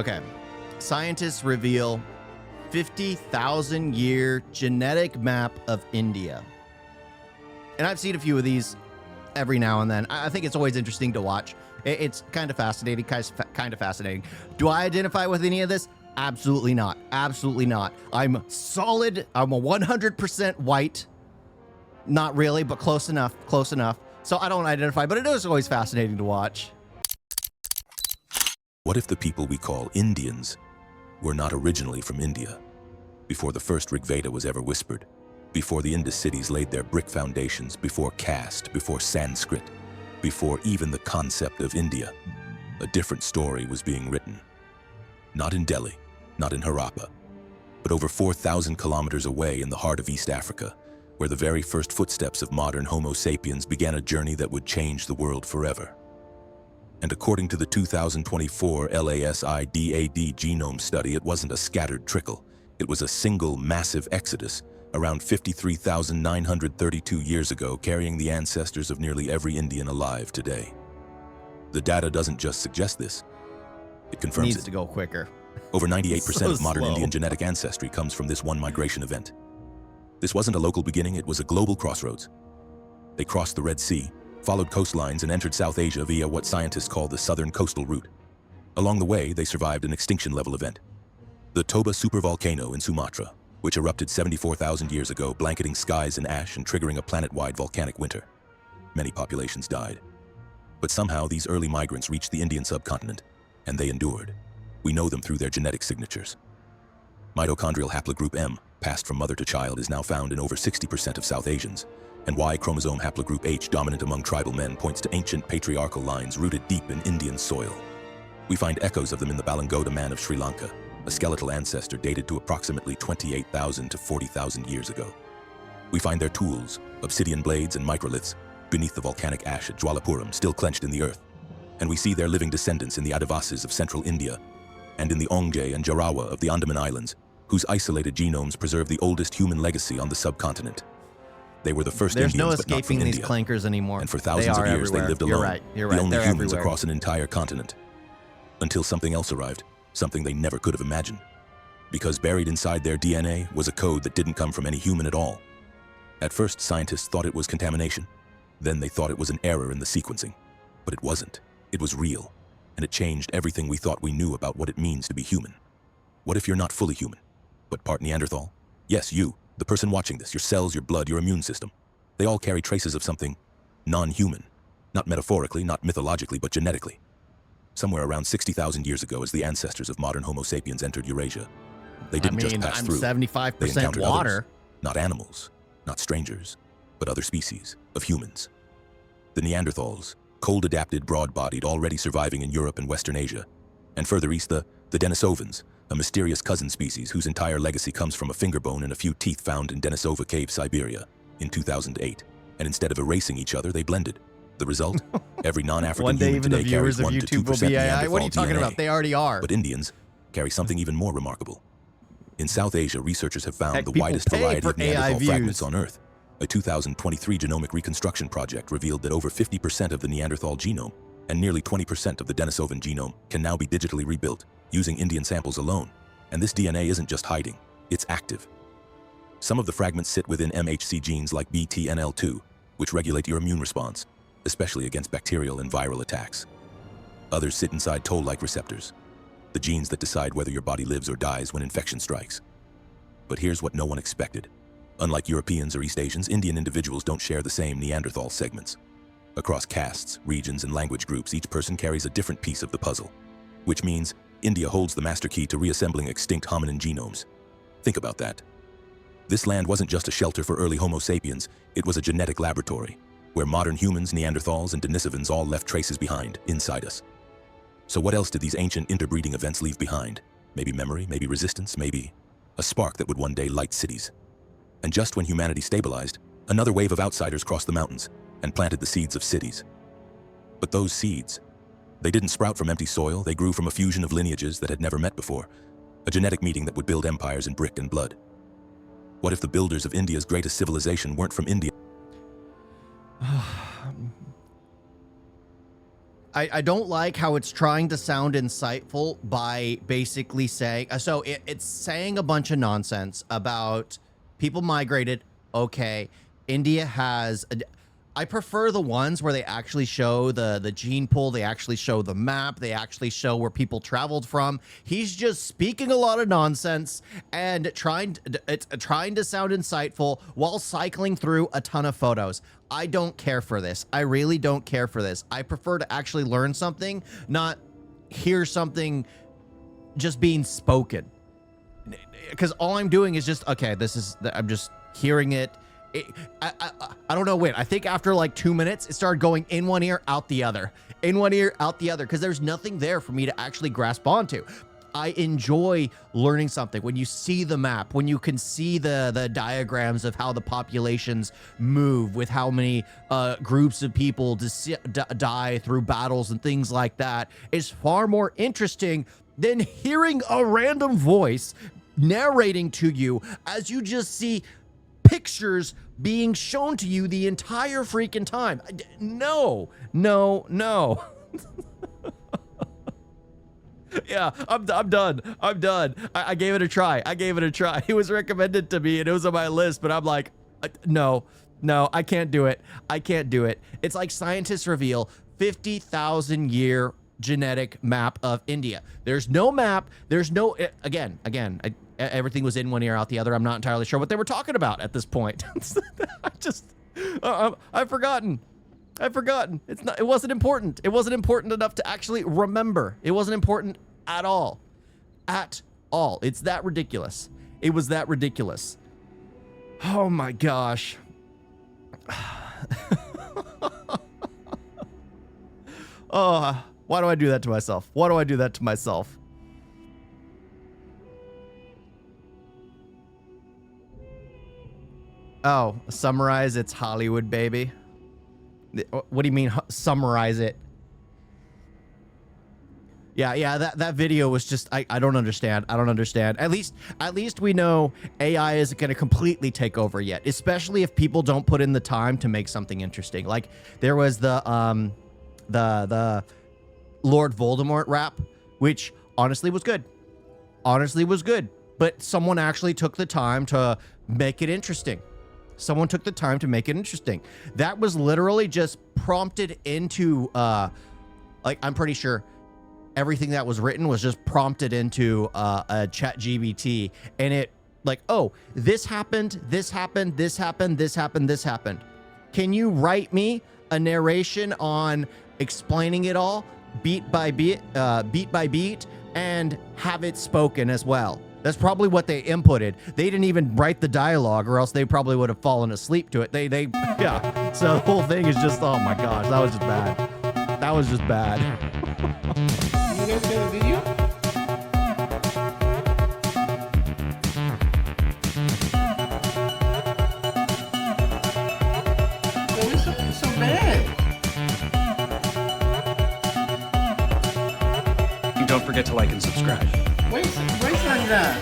Okay. Scientists reveal 50,000-year genetic map of India. And I've seen a few of these every now and then. I think it's always interesting to watch. It's kind of fascinating, kind of fascinating. Do I identify with any of this? Absolutely not. Absolutely not. I'm solid. I'm a 100% white. Not really, but close enough. Close enough. So I don't identify, but it is always fascinating to watch. What if the people we call Indians were not originally from India? Before the first Rig Veda was ever whispered, before the Indus cities laid their brick foundations, before caste, before Sanskrit, before even the concept of India, a different story was being written. Not in Delhi, not in Harappa, but over 4,000 kilometers away in the heart of East Africa, where the very first footsteps of modern Homo sapiens began a journey that would change the world forever. And according to the 2024 LASIDAD genome study, it wasn't a scattered trickle. It was a single massive exodus around 53,932 years ago, carrying the ancestors of nearly every Indian alive today. The data doesn't just suggest this, it confirms it. Needs to go quicker. Over 98% So of modern slow. Indian genetic ancestry comes from this one migration event. This wasn't a local beginning, it was a global crossroads. They crossed the Red Sea, followed coastlines, and entered South Asia via what scientists call the Southern Coastal Route. Along the way, they survived an extinction-level event. The Toba supervolcano in Sumatra, which erupted 74,000 years ago, blanketing skies in ash and triggering a planet-wide volcanic winter. Many populations died. But somehow these early migrants reached the Indian subcontinent, and they endured. We know them through their genetic signatures. Mitochondrial haplogroup M, passed from mother to child, is now found in over 60% of South Asians, and Y chromosome haplogroup H, dominant among tribal men, points to ancient patriarchal lines rooted deep in Indian soil. We find echoes of them in the Balangoda man of Sri Lanka, a skeletal ancestor dated to approximately 28,000 to 40,000 years ago. We find their tools, obsidian blades and microliths, beneath the volcanic ash at Jwalapuram, still clenched in the earth. And we see their living descendants in the Adivasis of central India, and in the Ongje and Jarawa of the Andaman Islands, whose isolated genomes preserve the oldest human legacy on the subcontinent. They were the first There's Indians, no but not escaping from these India. clankers anymore. And for thousands of years, they lived alone, You're right. You're right. the only They're humans everywhere. across an entire continent. Until something else arrived, something they never could have imagined. Because buried inside their DNA was a code that didn't come from any human at all. At first, scientists thought it was contamination. Then they thought it was an error in the sequencing. But it wasn't. It was real. And it changed everything we thought we knew about what it means to be human. What if you're not fully human, but part Neanderthal? Yes, you, the person watching this, your cells, your blood, your immune system. They all carry traces of something non-human. Not metaphorically, not mythologically, but genetically. Somewhere around 60,000 years ago, as the ancestors of modern Homo sapiens entered Eurasia, they didn't just pass through. I'm They 75% encountered water. others, not animals, not strangers, but other species of humans. The Neanderthals, cold-adapted, broad-bodied, already surviving in Europe and Western Asia. And further east, the Denisovans, a mysterious cousin species whose entire legacy comes from a finger bone and a few teeth found in Denisova Cave, Siberia, in 2008. And instead of erasing each other, they blended. The result? Every non-African One day, human even the today carries viewers of 1 to YouTube will 2% be AI. Neanderthal What are you talking DNA. about? They already are. But Indians carry something even more remarkable. In South Asia, researchers have found Heck, the people widest pay variety for of Neanderthal AI fragments views. on Earth. A 2023 genomic reconstruction project revealed that over 50% of the Neanderthal genome and nearly 20% of the Denisovan genome can now be digitally rebuilt using Indian samples alone. And this DNA isn't just hiding, it's active. Some of the fragments sit within MHC genes like BTNL2, which regulate your immune response, especially against bacterial and viral attacks. Others sit inside toll-like receptors, the genes that decide whether your body lives or dies when infection strikes. But here's what no one expected. Unlike Europeans or East Asians, Indian individuals don't share the same Neanderthal segments. Across castes, regions, and language groups, each person carries a different piece of the puzzle, which means India holds the master key to reassembling extinct hominin genomes. Think about that. This land wasn't just a shelter for early Homo sapiens, it was a genetic laboratory, where modern humans, Neanderthals, and Denisovans all left traces behind, inside us. So what else did these ancient interbreeding events leave behind? Maybe memory, maybe resistance, maybe a spark that would one day light cities. And just when humanity stabilized, another wave of outsiders crossed the mountains and planted the seeds of cities. But those seeds, they didn't sprout from empty soil, they grew from a fusion of lineages that had never met before, a genetic meeting that would build empires in brick and blood. What if the builders of India's greatest civilization weren't from India? I don't like how it's trying to sound insightful by basically saying, so it's saying a bunch of nonsense about people migrated. Okay, India has, I prefer the ones where they actually show the gene pool, they actually show the map, they actually show where people traveled from. He's just speaking a lot of nonsense and trying to sound insightful while cycling through a ton of photos. I don't care for this. I really don't care for this. I prefer to actually learn something, not hear something just being spoken. Because all I'm doing is just, okay, I'm just hearing it. I don't know when. I think after like 2 minutes, it started going in one ear, out the other. In one ear, out the other. Because there's nothing there for me to actually grasp onto. I enjoy learning something. When you see the map, when you can see the diagrams of how the populations move, with how many groups of people die through battles and things like that, is far more interesting than hearing a random voice narrating to you as you just see pictures being shown to you the entire freaking time. No. Yeah, I'm done. I gave it a try. It was recommended to me and it was on my list, but I'm like, no, I can't do it. It's like scientists reveal 50,000 year genetic map of India. There's no map. There's no, again, everything was in one ear, out the other. I'm not entirely sure what they were talking about at this point. I've forgotten. It wasn't important. It wasn't important enough to actually remember. It wasn't important at all. It's that ridiculous. It was that ridiculous. Oh my gosh. Oh, why do I do that to myself? Oh, summarize, it's Hollywood, baby. What do you mean, summarize it? Yeah, that video was just, I don't understand. At least we know AI isn't going to completely take over yet, especially if people don't put in the time to make something interesting. Like there was the Lord Voldemort rap, which honestly was good. But someone actually took the time to make it interesting. That was literally just prompted into, like, I'm pretty sure everything that was written was just prompted into a chat GBT, and it like, oh, this happened. Can you write me a narration on explaining it all beat by beat, and have it spoken as well? That's probably what they inputted. They didn't even write the dialogue, or else they probably would have fallen asleep to it. Yeah. So the whole thing is just, oh my gosh, that was just bad. You guys get a video? It was so bad. And don't forget to like and subscribe. Wait like that.